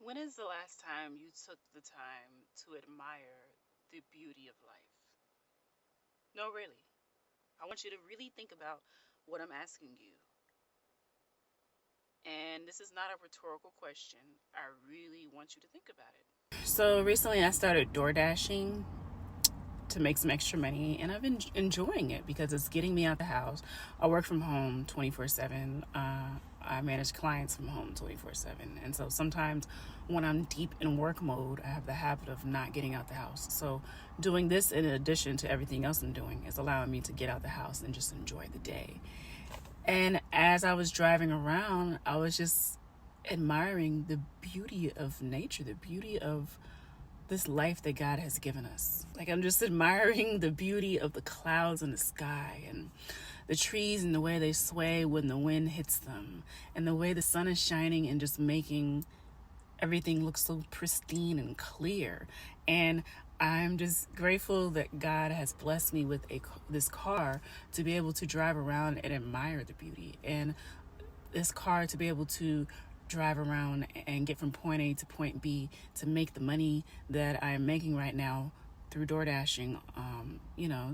When is the last time you took the time to admire the beauty of life? No, really. I want you to really think about what I'm asking you. And this is not a rhetorical question. I really want you to think about it. So recently I started door dashing to make some extra money, and I've been enjoying it because it's getting me out the house. I work from home 24/7. I manage clients from home 24/7, and so sometimes when I'm deep in work mode, I have the habit of not getting out the house. So doing this in addition to everything else I'm doing is allowing me to get out the house and just enjoy the day. And as I was driving around, I was just admiring the beauty of nature, the beauty of this life that God has given us. Like, I'm just admiring the beauty of the clouds in the sky and the trees and the way they sway when the wind hits them, and the way the sun is shining and just making everything look so pristine and clear. And I'm just grateful that God has blessed me with this car to be able to drive around and admire the beauty, and this car to be able to drive around and get from point A to point B to make the money that I'm making right now through door dashing,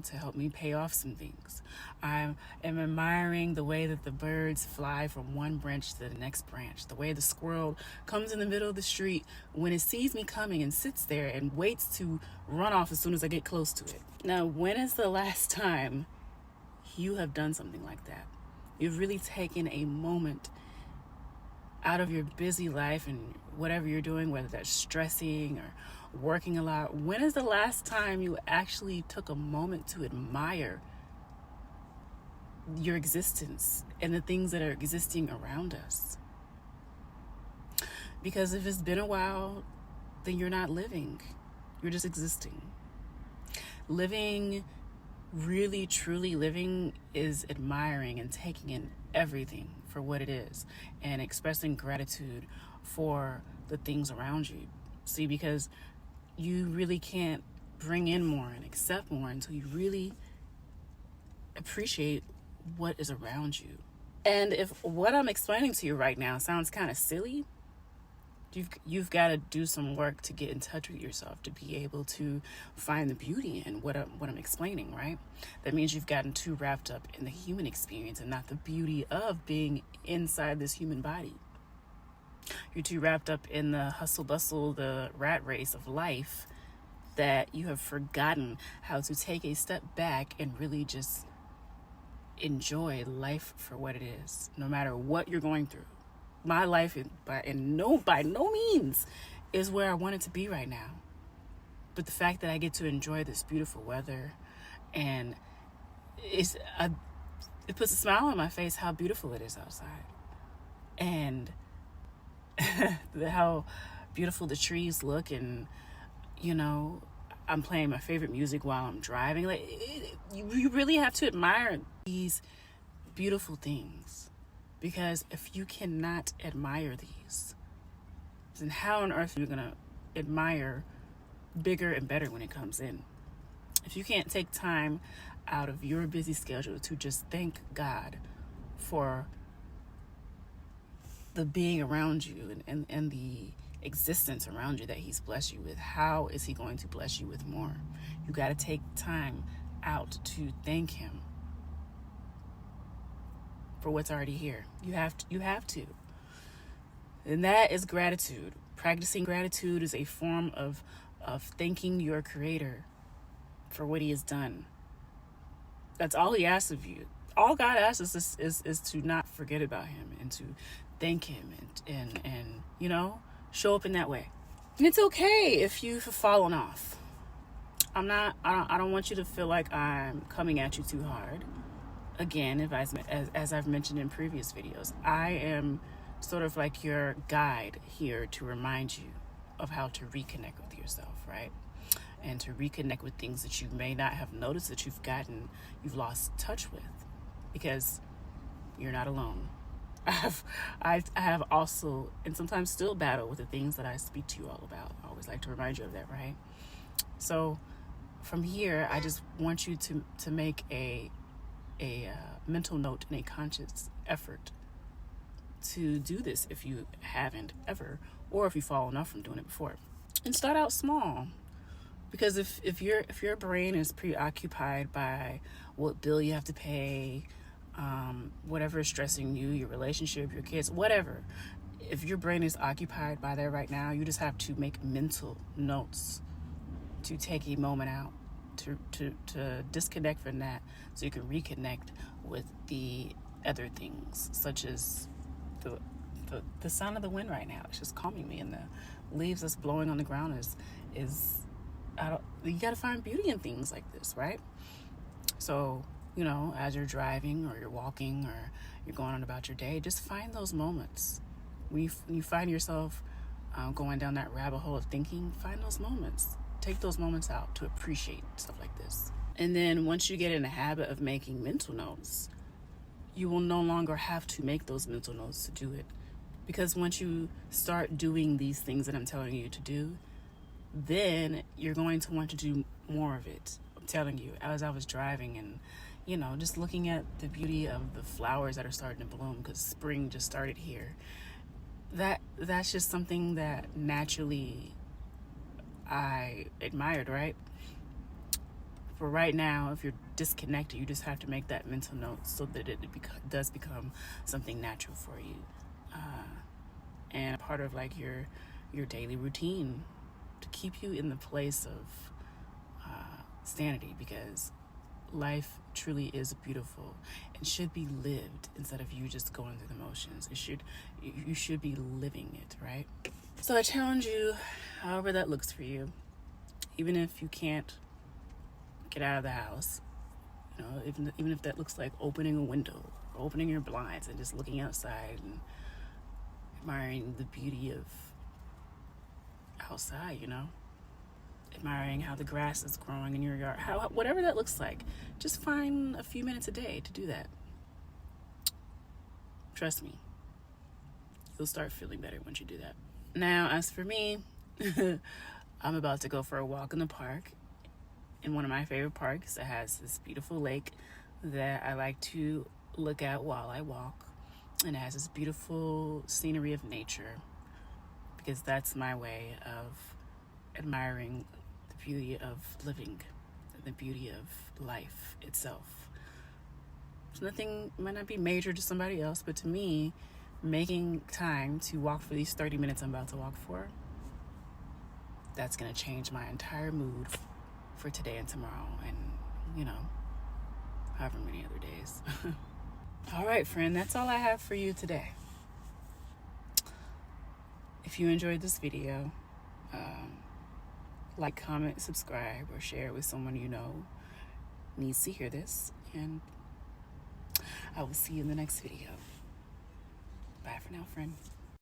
to help me pay off some things. I am admiring the way that the birds fly from one branch to the next branch, the way the squirrel comes in the middle of the street when it sees me coming and sits there and waits to run off as soon as I get close to it. Now, when is the last time you have done something like that? You've really taken a moment out of your busy life and whatever you're doing, whether that's stressing or working a lot. When is the last time you actually took a moment to admire your existence and the things that are existing around us? Because if it's been a while, then you're not living. You're just existing. Living, really truly living, is admiring and taking in everything for what it is and expressing gratitude for the things around you. See, because you really can't bring in more and accept more until you really appreciate what is around you. And if what I'm explaining to you right now sounds kind of silly, you've got to do some work to get in touch with yourself to be able to find the beauty in what I'm explaining, right? That means you've gotten too wrapped up in the human experience and not the beauty of being inside this human body. You're too wrapped up in the hustle bustle, the rat race of life, that you have forgotten how to take a step back and really just enjoy life for what it is, no matter what you're going through. My life by no means is where I want it to be right now. But the fact that I get to enjoy this beautiful weather, and it puts a smile on my face how beautiful it is outside. And how beautiful the trees look, and I'm playing my favorite music while I'm driving. You really have to admire these beautiful things. Because if you cannot admire these, then how on earth are you going to admire bigger and better when it comes in? If you can't take time out of your busy schedule to just thank God for the being around you and the existence around you that He's blessed you with, how is He going to bless you with more? You got to take time out to thank Him for what's already here. You have to. And that is gratitude. Practicing gratitude is a form of thanking your Creator for what He has done. That's all He asks of you. All God asks us is to not forget about Him and to thank Him and show up in that way. And it's okay if you've fallen off. I don't want you to feel like I'm coming at you too hard. Again, as I've mentioned in previous videos, I am sort of like your guide here to remind you of how to reconnect with yourself, right? And to reconnect with things that you may not have noticed that you've lost touch with, because you're not alone. I have also, and sometimes still, battle with the things that I speak to you all about. I always like to remind you of that, right? So from here, I just want you to make a mental note and a conscious effort to do this if you haven't ever, or if you've fallen off from doing it before. And start out small. Because if your brain is preoccupied by what bill you have to pay, whatever is stressing you, your relationship, your kids, whatever, if your brain is occupied by that right now, you just have to make mental notes to take a moment out to disconnect from that, so you can reconnect with the other things, such as the sound of the wind right now. It's just calming me, and the leaves that's blowing on the ground is you got to find beauty in things like this, right? So, as you're driving or you're walking or you're going on about your day, just find those moments. When you find yourself going down that rabbit hole of thinking, find those moments. Take those moments out to appreciate stuff like this. And then once you get in the habit of making mental notes, you will no longer have to make those mental notes to do it. Because once you start doing these things that I'm telling you to do, then you're going to want to do more of it. I'm telling you, as I was driving and, just looking at the beauty of the flowers that are starting to bloom, because spring just started here. That's just something that naturally I admired, right? For right now, if you're disconnected, you just have to make that mental note so that it does become something natural for you. And a part of like your daily routine to keep you in the place of sanity, because life truly is beautiful and should be lived instead of you just going through the motions. You should be living it, right? So I challenge you, however that looks for you, even if you can't get out of the house, even if that looks like opening a window, or opening your blinds and just looking outside and admiring the beauty of outside, admiring how the grass is growing in your yard, whatever that looks like. Just find a few minutes a day to do that. Trust me, you'll start feeling better once you do that. Now, as for me, I'm about to go for a walk in the park, in one of my favorite parks that has this beautiful lake that I like to look at while I walk, and it has this beautiful scenery of nature, because that's my way of admiring the beauty of living, the beauty of life itself. So nothing might not be major to somebody else, but to me, making time to walk for these 30 minutes I'm about to walk for, that's going to change my entire mood for today and tomorrow, and however many other days. All right, friend, that's all I have for you today. If you enjoyed this video, like, comment, subscribe, or share it with someone you know needs to hear this, and I will see you in the next video. Bye for now, friend.